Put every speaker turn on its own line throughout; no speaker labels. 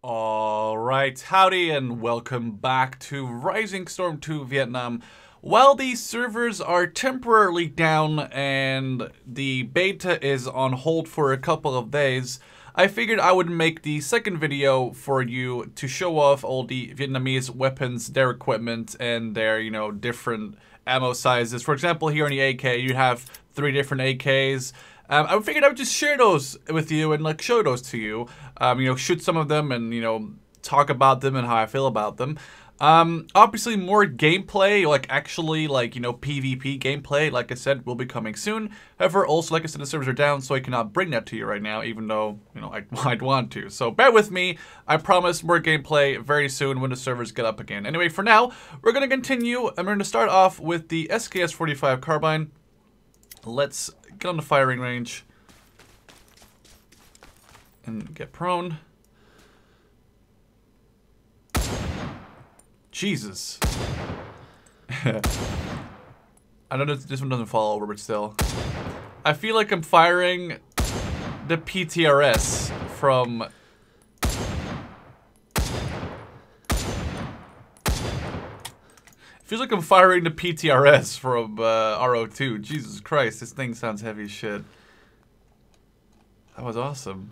Alright, howdy and welcome back to Rising Storm 2 Vietnam. While these servers are temporarily down and the beta is on hold for a couple of days, I figured I would make the second video for you to show off all the Vietnamese weapons, their equipment, and their, different ammo sizes. For example, here in the AK, you have 3 different AKs. I figured I would just share those with you and show those to you. Shoot some of them and talk about them and how I feel about them. Obviously more gameplay, PvP gameplay, like I said, will be coming soon. However, also, like I said, the servers are down, so I cannot bring that to you right now, even though, I'd want to. So bear with me. I promise more gameplay very soon when the servers get up again. Anyway, for now, we're going to continue, and we're going to start off with the SKS-45 carbine. Let's get on the firing range and get prone. Jesus. I know this one doesn't fall over, but still. I feel like I'm firing the PTRS from... Feels like I'm firing the PTRS from RO2. Jesus Christ, this thing sounds heavy as shit. That was awesome.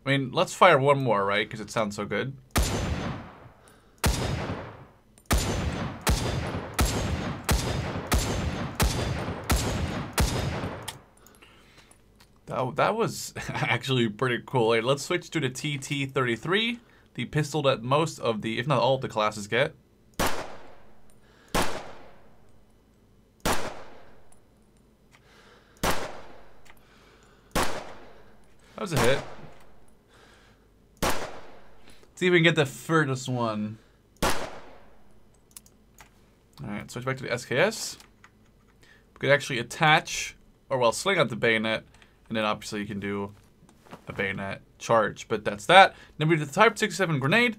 I mean, let's fire one more, right? Because it sounds so good. That was actually pretty cool. Hey, let's switch to the TT-33, the pistol that most of the, if not all of the classes get. That was a hit. Let's see if we can get the furthest one. Alright, switch back to the SKS. We could actually attach, or well, sling out the bayonet. And then obviously you can do a bayonet charge, but that's that. Then we do the Type 67 grenade.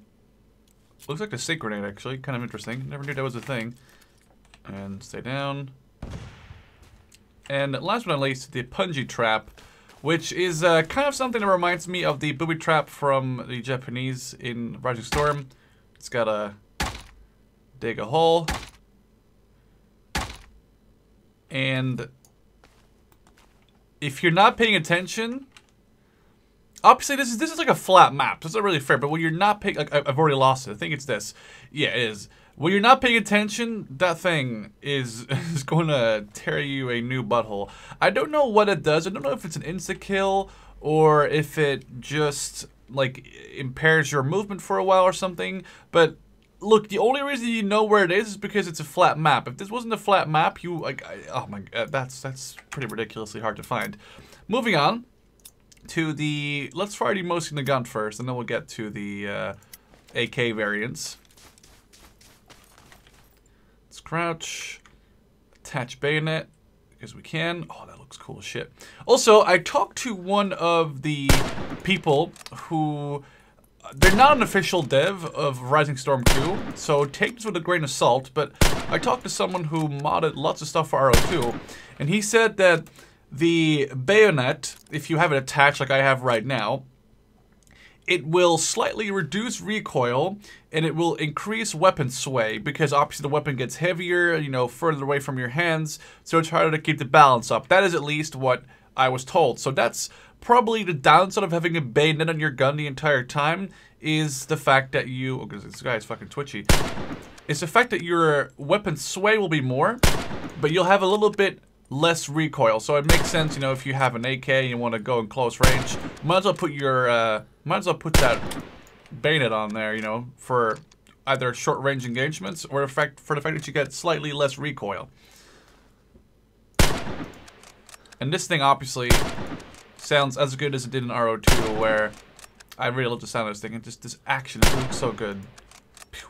Looks like a stick grenade actually, kind of interesting. Never knew that was a thing. And stay down. And last but not least, the Punji Trap, which is kind of something that reminds me of the booby trap from the Japanese in Rising Storm. It's gotta dig a hole. And if you're not paying attention, obviously this is like a flat map. So it's not really fair. But when you're not paying, I've already lost it. I think it's this. Yeah, it is. When you're not paying attention, that thing is going to tear you a new butthole. I don't know what it does. I don't know if it's an insta kill or if it just impairs your movement for a while or something. But look, the only reason you know where it is because it's a flat map. If this wasn't a flat map, you oh my god, that's pretty ridiculously hard to find. Moving on to the, let's fire the motion the gun first, and then we'll get to the AK variants. Let's crouch, attach bayonet because we can. Oh, that looks cool as shit. Also, I talked to one of the people who. They're not an official dev of Rising Storm 2, so take this with a grain of salt, but I talked to someone who modded lots of stuff for RO2, and he said that the bayonet, if you have it attached like I have right now, it will slightly reduce recoil, and it will increase weapon sway, because obviously the weapon gets heavier, further away from your hands, so it's harder to keep the balance up. That is at least what I was told. So that's probably the downside of having a bayonet on your gun the entire time, is the fact that you, oh, this guy is fucking twitchy. It's the fact that your weapon sway will be more, but you'll have a little bit less recoil. So it makes sense, if you have an AK and you want to go in close range, might as well put put that bayonet on there, for either short range engagements or for the fact that you get slightly less recoil. And this thing obviously sounds as good as it did in RO2, where I really love the sound of this thing. And just this action, it looks so good. Pew.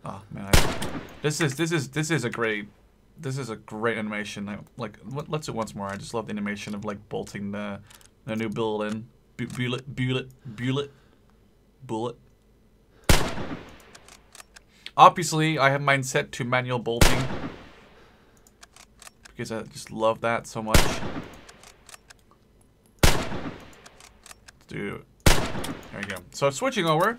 Oh man, this is a great animation. Let's do it once more. I just love the animation of bolting the new bullet in. Bullet. Obviously, I have mine set to manual bolting because I just love that so much. Let's do. There we go. So switching over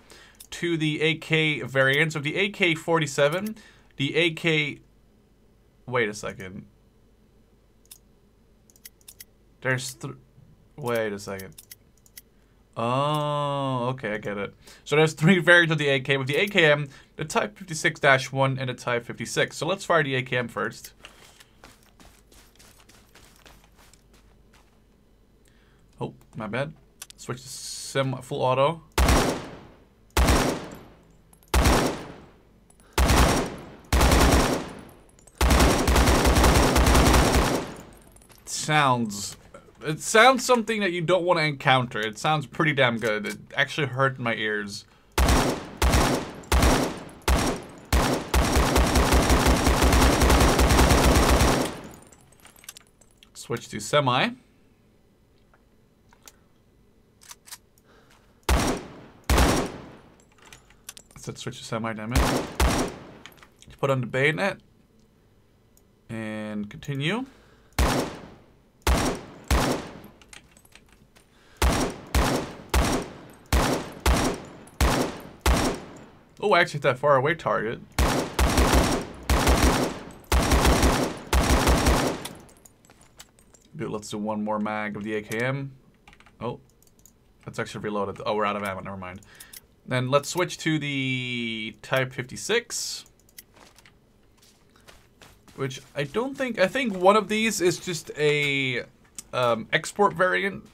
to the AK variants of the AK-47, the AK. Wait a second. There's wait a second. Oh, okay, I get it. So there's 3 variants of the AK with the AKM, the Type 56-1, and the Type 56. So let's fire the AKM first. Oh, my bad. Switch to full auto. It sounds something that you don't want to encounter. It sounds pretty damn good. It actually hurt my ears. Switch to semi. Let's switch to semi, damn it. Put on the bayonet. And continue. Oh, actually, that far away target. Dude, let's do one more mag of the AKM. Oh, that's actually reloaded. Oh, we're out of ammo. Never mind. Then let's switch to the Type 56. Which I don't think... I think one of these is just a export variant.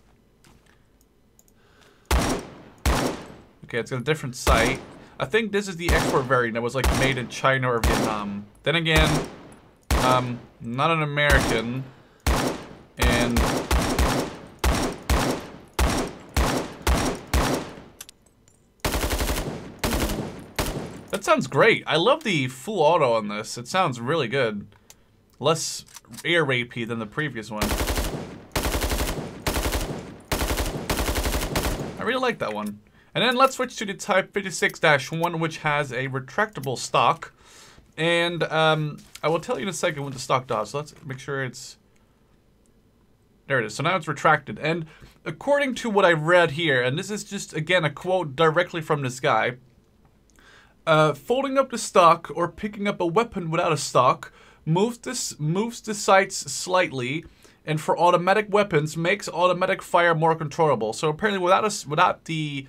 Okay, it's got a different sight. I think this is the export variant that was like made in China or Vietnam. Then again, not an American, and that sounds great. I love the full auto on this. It sounds really good. Less air rapey than the previous one. I really like that one. And then let's switch to the Type 56-1, which has a retractable stock. And I will tell you in a second what the stock does. So let's make sure it's... There it is. So now it's retracted. And according to what I've read here, and this is just, again, a quote directly from this guy, folding up the stock or picking up a weapon without a stock moves the sights slightly, and for automatic weapons makes automatic fire more controllable. So apparently without the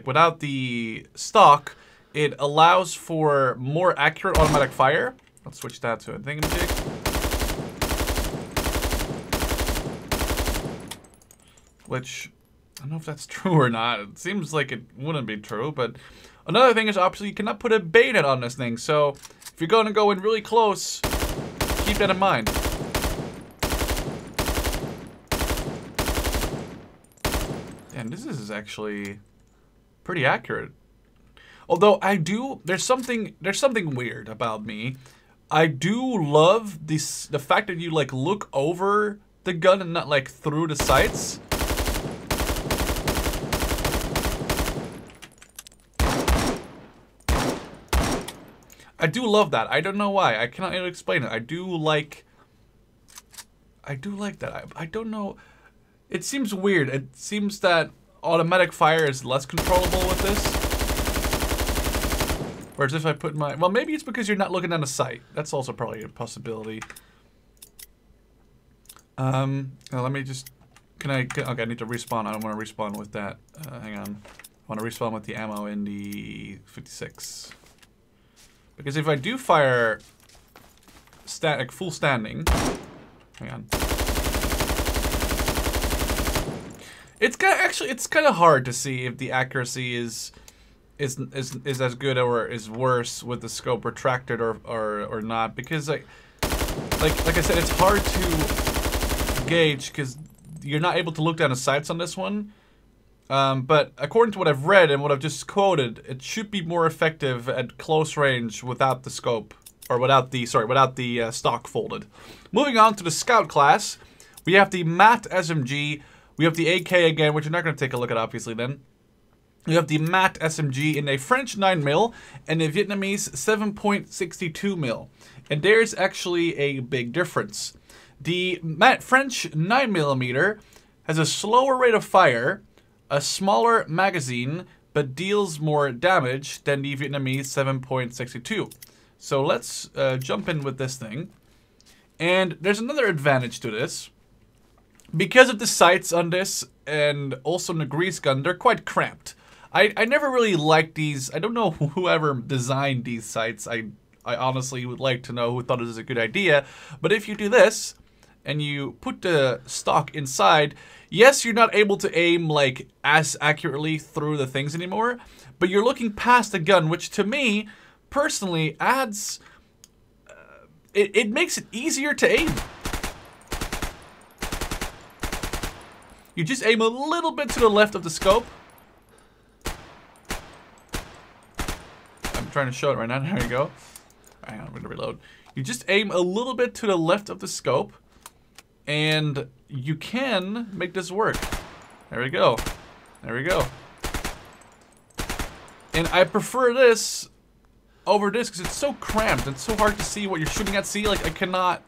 without the stock, it allows for more accurate automatic fire. Let's switch that to a thingamajig. Which, I don't know if that's true or not. It seems like it wouldn't be true, but another thing is obviously you cannot put a bayonet on this thing, so if you're going to go in really close, keep that in mind. And this is actually pretty accurate. Although there's something weird about me. I do love the fact that you like look over the gun and not like through the sights. I do love that. I don't know why. I cannot even explain it. I do like that. I don't know. It seems weird. It seems that automatic fire is less controllable with this. Whereas if I put my... Well, maybe it's because you're not looking down the sight. That's also probably a possibility. Now let me just... Okay, I need to respawn. I don't want to respawn with that. Hang on. I want to respawn with the ammo in the 56. Because if I do fire full standing... Hang on. It's kind of hard to see if the accuracy is as good or is worse with the scope retracted or not, because like I said, it's hard to gauge because you're not able to look down the sights on this one. But according to what I've read and what I've just quoted, it should be more effective at close range without the scope, or without the stock folded. Moving on to the scout class, we have the MAT SMG. We have the AK again, which you're not going to take a look at, obviously, then. You have the Matt SMG in a French 9mm and a Vietnamese 7.62mm. And there's actually a big difference. The French 9mm has a slower rate of fire, a smaller magazine, but deals more damage than the Vietnamese 7.62. So let's jump in with this thing. And there's another advantage to this. Because of the sights on this and also the grease gun, they're quite cramped. I never really liked these. I don't know whoever designed these sights. I honestly would like to know who thought it was a good idea. But if you do this and you put the stock inside, yes, you're not able to aim like as accurately through the things anymore, but you're looking past the gun, which to me personally adds it makes it easier to aim. You just aim a little bit to the left of the scope. I'm trying to show it right now. There you go. Hang on, I'm going to reload. You just aim a little bit to the left of the scope, and you can make this work. There we go. There we go. And I prefer this over this because it's so cramped. It's so hard to see what you're shooting at. See, like I cannot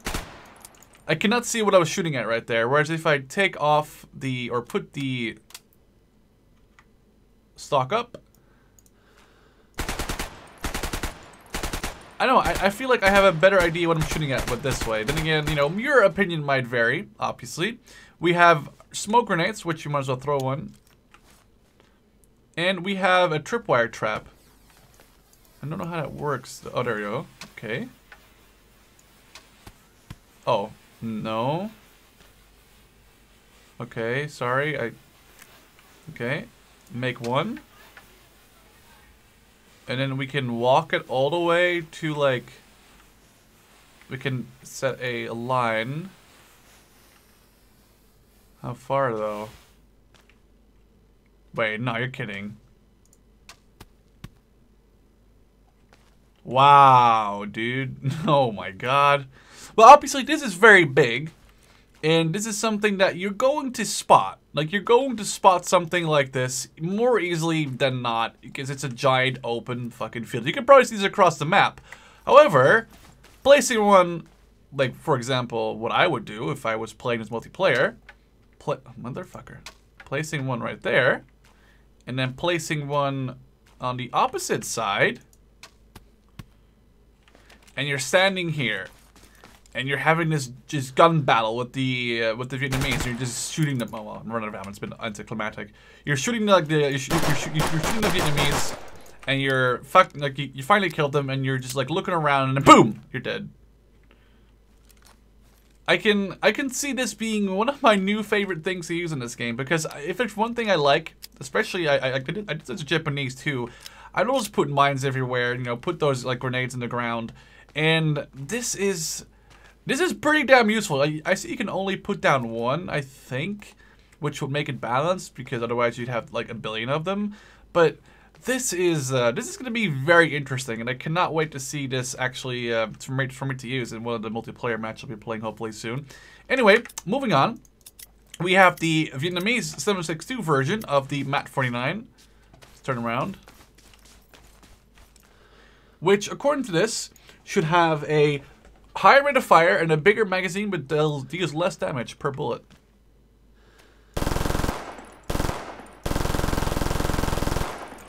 see what I was shooting at right there. Whereas if I take off the, or put the stock up, I don't know, I feel like I have a better idea what I'm shooting at with this way. Then again, you know, your opinion might vary, obviously. We have smoke grenades, which you might as well throw one. And we have a tripwire trap. I don't know how that works. Oh, there you go. Okay. Oh, no. Okay, sorry. Okay. Make one. And then we can walk it all the way to, like, we can set a line. How far, though? Wait, no, you're kidding. Wow, dude. Oh my god. Well, obviously, this is very big. And this is something that you're going to spot. Like, you're going to spot something like this more easily than not, because it's a giant open fucking field. You can probably see this across the map. However, placing one, like, for example, what I would do if I was playing this multiplayer, motherfucker, placing one right there, and then placing one on the opposite side, and you're standing here. And you're having this just gun battle with the Vietnamese. And you're just shooting them. Oh well, I'm running out of ammo. It's been anticlimactic. You're shooting like you're shooting the Vietnamese, and you finally killed them, and you're just like looking around, and then boom, you're dead. I can see this being one of my new favorite things to use in this game, because if there's one thing I like, especially I did this in Japanese too. I'd always put mines everywhere. You know, put those like grenades in the ground, and this is pretty damn useful. I see you can only put down one, I think, which would make it balanced, because otherwise you'd have like a billion of them. But this is going to be very interesting, and I cannot wait to see this actually for me to use in one of the multiplayer matches I'll be playing hopefully soon. Anyway, moving on, we have the Vietnamese 7.62 version of the MAT 49. Let's turn around, which according to this should have a higher rate of fire and a bigger magazine, but deals less damage per bullet.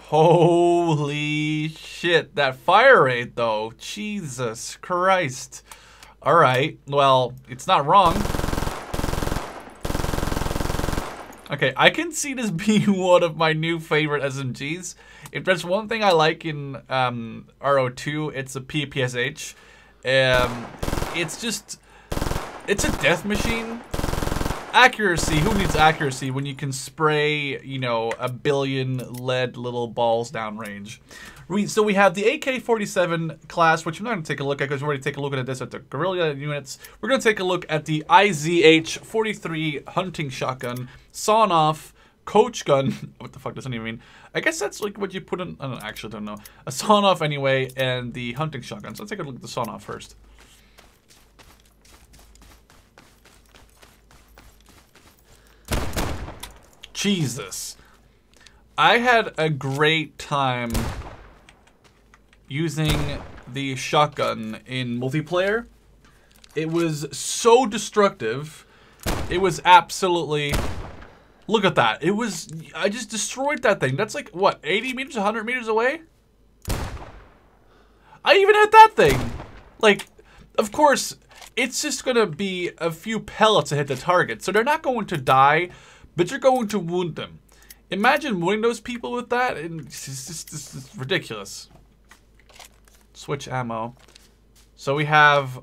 Holy shit, that fire rate though. Jesus Christ. Alright, well, it's not wrong. Okay, I can see this being one of my new favorite SMGs. If there's one thing I like in RO2, it's a PPSH. It's a death machine. Accuracy, who needs accuracy when you can spray, you know, a billion lead little balls downrange? So we have the AK-47 class, which I'm not going to take a look at because we're already taking a look at this at the guerrilla units. We're going to take a look at the IZH-43 hunting shotgun, sawn off, coach gun. What the fuck does that even mean? I guess that's like what you put in, I actually don't know. A sawn off anyway, and the hunting shotgun. So let's take a look at the sawn off first. Jesus. I had a great time using the shotgun in multiplayer. It was so destructive. It was absolutely... Look at that. It was... I just destroyed that thing. That's like, what, 80 meters, 100 meters away? I even hit that thing. Like, of course, it's just going to be a few pellets to hit the target. So they're not going to die, but you're going to wound them. Imagine wounding those people with that. And it's ridiculous. Switch ammo. So we have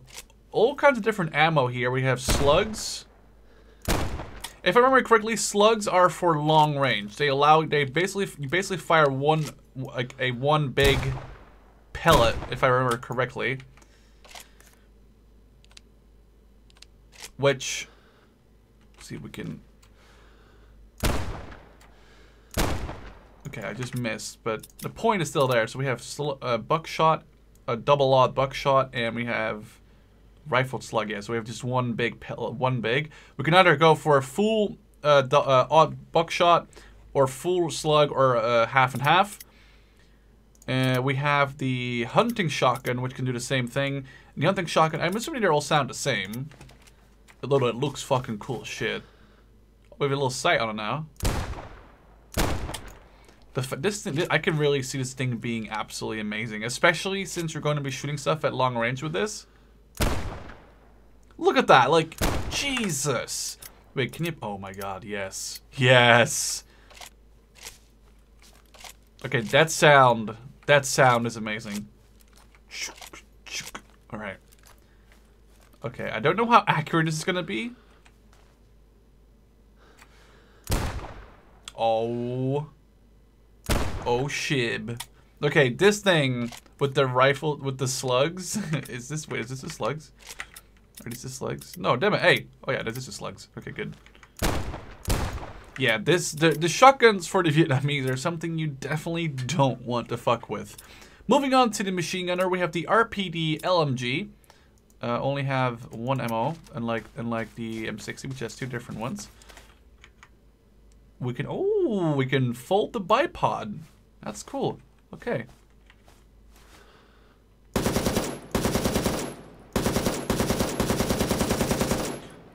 all kinds of different ammo here. We have slugs. If I remember correctly, slugs are for long range. You basically fire one big pellet, if I remember correctly. Which, let's see if we can. Okay, I just missed, but the point is still there. So we have buckshot, a double-aught buckshot, and we have rifled slug. Yeah, so we have just one big pellet, We can either go for a full odd buckshot, or full slug, or half and half. We have the hunting shotgun, which can do the same thing. And the hunting shotgun, I'm assuming they all sound the same. Although it looks fucking cool as shit. We have a little sight on it now. This thing, I can really see this thing being absolutely amazing. Especially since you're going to be shooting stuff at long range with this. Look at that, like, Jesus. Wait, can you, oh my god, yes. Yes. Okay, that sound is amazing. Alright. Okay, I don't know how accurate this is gonna be. Oh. Oh, shib. Okay, this thing with the rifle, with the slugs. Wait, is this the slugs? Or is this slugs? No, damn it, hey. Oh yeah, this is the slugs. Okay, good. Yeah, the shotguns for the Vietnamese are something you definitely don't want to fuck with. Moving on to the machine gunner, we have the RPD LMG. Only have one ammo, unlike the M60, which has two different ones. We can fold the bipod. That's cool. Okay.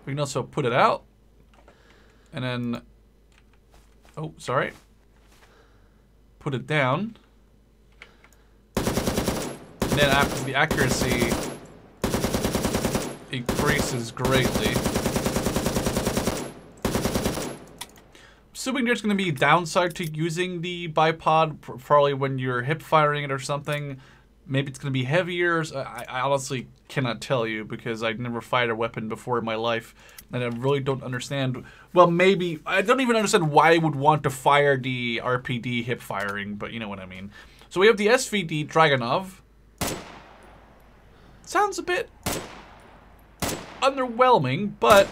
We can also put it out. And then, oh, sorry. Put it down. And then after the accuracy increases greatly. Assuming there's going to be a downside to using the bipod, probably when you're hip firing it or something. Maybe it's going to be heavier. I honestly cannot tell you because I've never fired a weapon before in my life. And I really don't understand. Well, maybe. I don't even understand why I would want to fire the RPD hip firing, but you know what I mean. So we have the SVD Dragunov. Sounds a bit underwhelming, but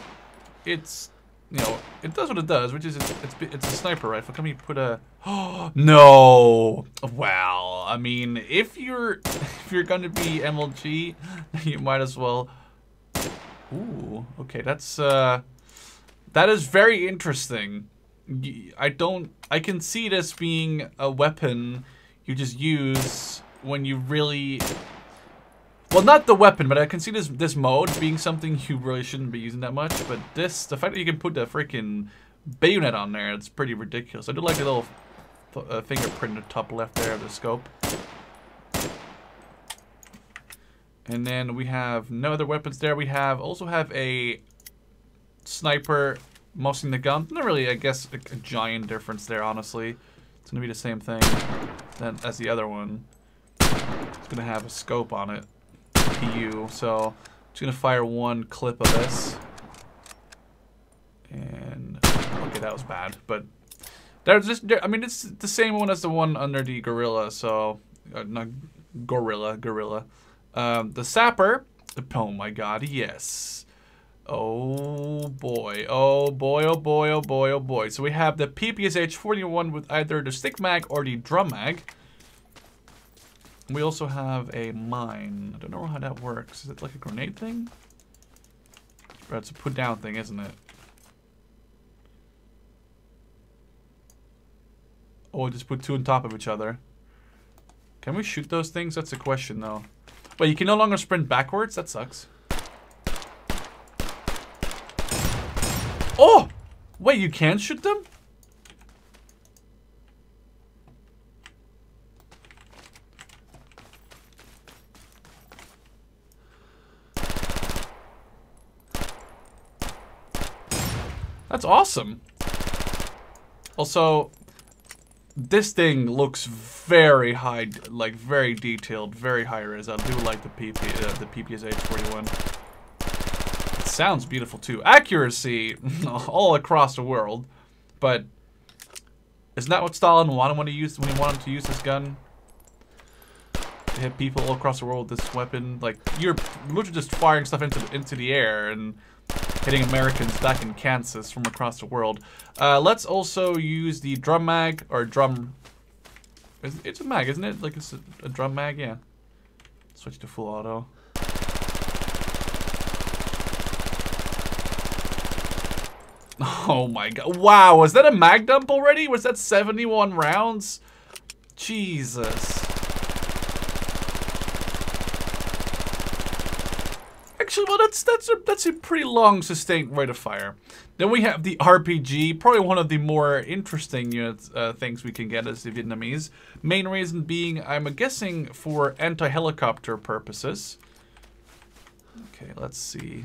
it's, you know, it does what it does, which is it's a sniper rifle. Can we put a... Oh, no! Well, I mean, if you're gonna be MLG, you might as well... Ooh, okay, that's, that is very interesting. I can see this being a weapon you just use when you really... Well, not the weapon, but I can see this mode being something you really shouldn't be using that much. But the fact that you can put the freaking bayonet on there, it's pretty ridiculous. I do like the little fingerprint at the top left there of the scope. And then we have no other weapons there. We also have a sniper mousing the gun. Not really, I guess, a giant difference there, honestly. It's going to be the same thing as the other one. It's going to have a scope on it. PU. So, I'm just going to fire one clip of this. And, okay, that was bad. But, I mean, it's the same one as the one under the gorilla, so, not gorilla. The sapper, oh my god, yes. Oh boy, oh boy, oh boy, oh boy, oh boy. So we have the PPSH-41 with either the stick mag or the drum mag. We also have a mine. I don't know how that works. Is it like a grenade thing? Or it's a put down thing, isn't it? Or just put two on top of each other. Can we shoot those things? That's a question, though. Wait, you can no longer sprint backwards? That sucks. Oh! Wait, you can shoot them? That's awesome. Also, this thing looks very high, like very detailed, very high res. I do like the PPSH 41. It sounds beautiful too. Accuracy all across the world, but isn't that what Stalin wanted when he wanted to use this gun? To hit people all across the world with this weapon. Like, you're literally just firing stuff into the air and hitting Americans back in Kansas from across the world. Let's also use the drum mag, or drum... It's a mag, isn't it? Like, it's a drum mag, yeah. Switch to full auto. Oh my god. Wow, was that a mag dump already? Was that 71 rounds? Jesus. Actually, well, that's a pretty long sustained rate of fire. Then we have the RPG, probably one of the more interesting units, things we can get as the Vietnamese. Main reason being, I'm guessing, for anti-helicopter purposes. Okay, let's see.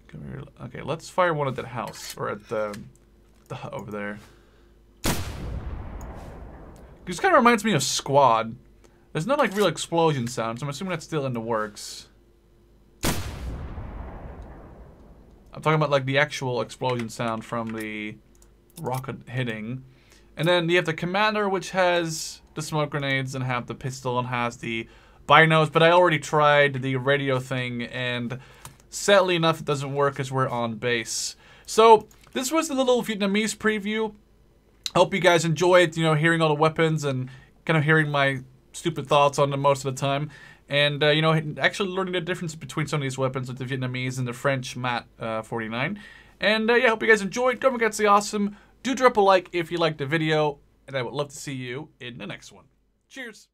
Come here. Okay, let's fire one at that house, or at the over there. This kind of reminds me of Squad. There's no like real explosion sounds. I'm assuming that's still in the works. I'm talking about like the actual explosion sound from the rocket hitting. And then you have the commander, which has the smoke grenades and have the pistol and has the binos. But I already tried the radio thing, and sadly enough, it doesn't work as we're on base. So this was the little Vietnamese preview. Hope you guys enjoyed, you know, hearing all the weapons and kind of hearing my stupid thoughts on them most of the time. And, you know, actually learning the difference between some of these weapons with the Vietnamese and the French MAT 49. And, yeah, hope you guys enjoyed. Don't forget to stay awesome. Do drop a like if you liked the video. And I would love to see you in the next one. Cheers.